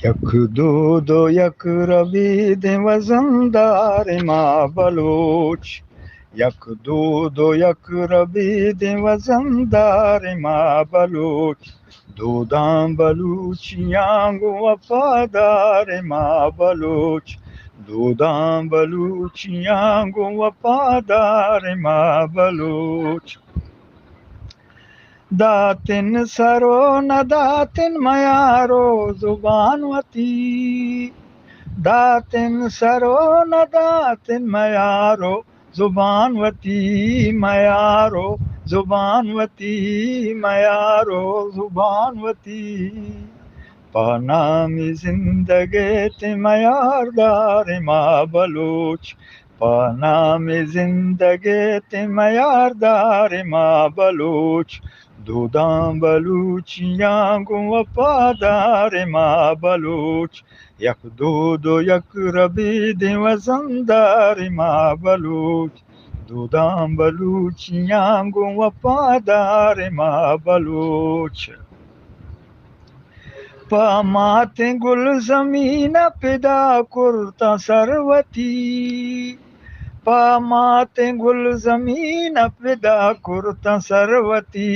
यक दो दो यक रबीद वजनदार माँ बलोच, यक दो दो यक रबीद वजनदार माँ बलोच, दो दाम बलूचियाँ गो वफादार माँ बलोच, दो दाम बलूचियाँ गो वफादार माँ बलोच। दातिन सरो न दातिन मयारो जुबानवती, दातिन सरो न दातिन मयारो जुबानवती, मयारो जुबानवती, मयारो जुबानवती। पानामी जिंदगी ते मयारदार माँ बलोच, पानामी जिंदगी ते मयारदार माँ बलोच, दूधां बलूचियाँ गो वफादार माँ बलोच, यक दो दो यक रबीद वजनदार माँ बलोच, दूधां बलूचियाँ गो वफादार माँ बलोच। पामाते गुल जमीन पिदा कुर्ता सरवती, पामाते गुल जमीन पिदा कुर्ता सरवती,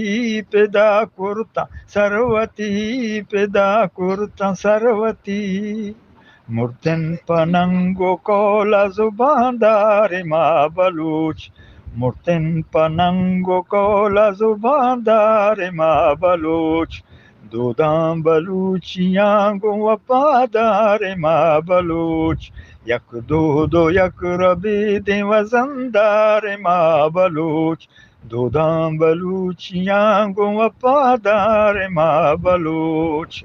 पिदा कुर्ता सरवती, पिदा कुर्ता सरवती। मुर्तिन पनंगो कोला जुबानदार माँ बलूच, मुर्तिन पनंगो कोला जुबानदार माँ बलूच, दूधां बलूचियाँ गो वफादार माँ बलूच, यक दो दो यक रबीद वजनदार माँ बलूच, दूधां बलूचियाँ गो वफादार माँ बलूच।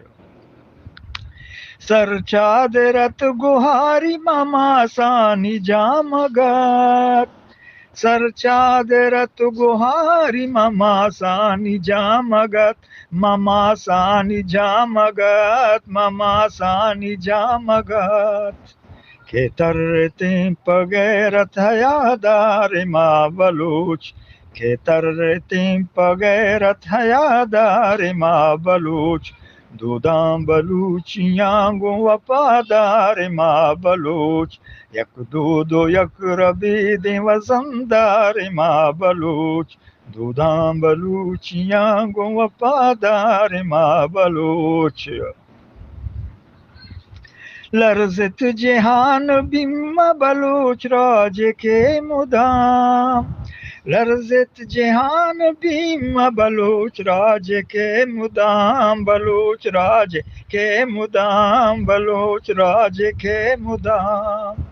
सर चादरत गुहारी मामा सानी जामगत, सर चादरत गुहारी मामा सानी जामगत, मामा सानी जामगत, मामा सानी जामगत। खेतरते पगैरत हयादार माँ बलूच, खेतरते पगैरत हयादार माँ बलूच, दूधां बलूचियाँ गो वफादार माँ बलूच, यक दो दो यक रबीद वजनदार माँ बलूच, दूधां बलूचियाँ गो वफादार माँ बलूच। लर्जित जहान बिम्मा बलूच राज के मुदाम, लर्जित जहान बिम्मा बलूच राज के मुदाम, बलूच राज के मुदाम, बलूच राज के मुदाम।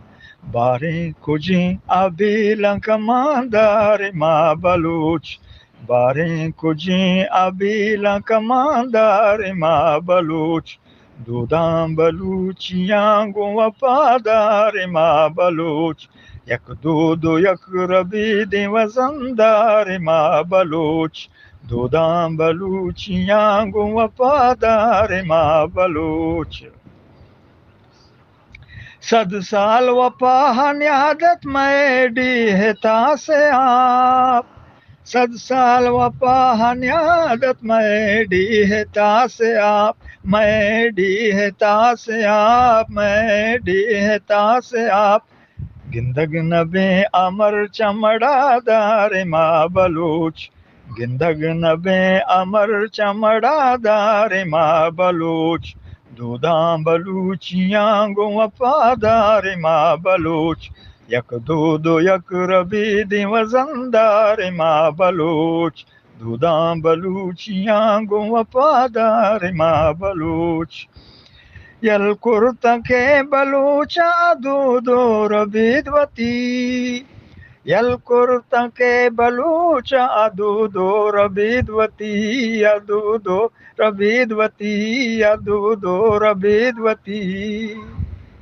बारे कुजी अबील कमांदार माँ बलूच, बारे कुजी अबील कमांदार माँ बलूच, दूधां बलूचियाँ गो वफादार माँ बलूच, यक दो दो यक रबीद वजनदार माँ बलूच, दूधां बलूचियाँ गो वफादार माँ बलूच। सद साल वफा न्यादत मैडी है तासे आप, सद साल वफा न्यादत मैडी है तासे आप, मैडी है तासे आप, मैडी है तासे आप। गिंदग नबे अमर चमड़ादार माँ बलूच, गिंदग नबे अमर चमड़ादार माँ बलूच, दूधां बलूचियाँ गो वफादार माँ बलूच, यक दो दो यक रबीद वजनदार माँ बलूच, दूधां बलूचियाँ गो वफादार माँ बलूच। यल कुर्ता के बलूचा दो दो रबीदवती, यल कुर्ता के बलूचा दो दो रबीदवती, दो दो रबीदवती, दो दो रबीदवती।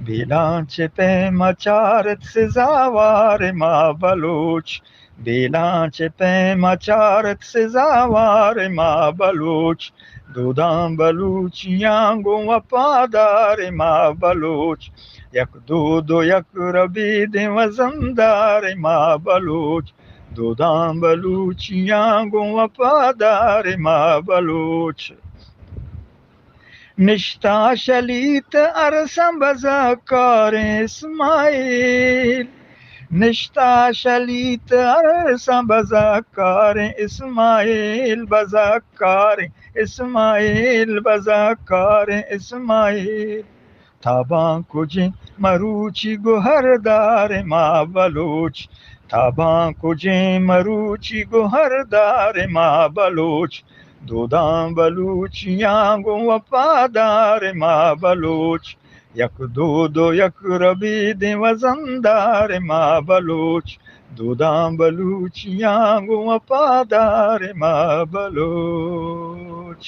बिलांच पे मचारत से जावार माँ बलूच, बिलांच पे मचारत से जावार माँ बलूच, दूधां बलूचियाँ गो वफादार माँ बलूच, यक दो दो यक रबीद वजनदार माँ बलूच, दूधां बलूचियाँ गो वफादार माँ बलूच। निश्ता शलीत अरसम बज़ाकार इस्माइल, निश्ता शलीत अरसम बज़ाकार इस्माइल, बज़ाकार इस्माइल, बज़ाकार इस्माइल। ताबां कुजे मरूची गुहरदार माँ बलोच, ताबां कुजे मरूची गुहरदार माँ बलोच, दूदां बलूचियां गो वफादार माँ बलोच, यक दो दो यक रबी दे वजनदार माँ बलोच, दूदां बलूचियां गो वफादार माँ बलोच।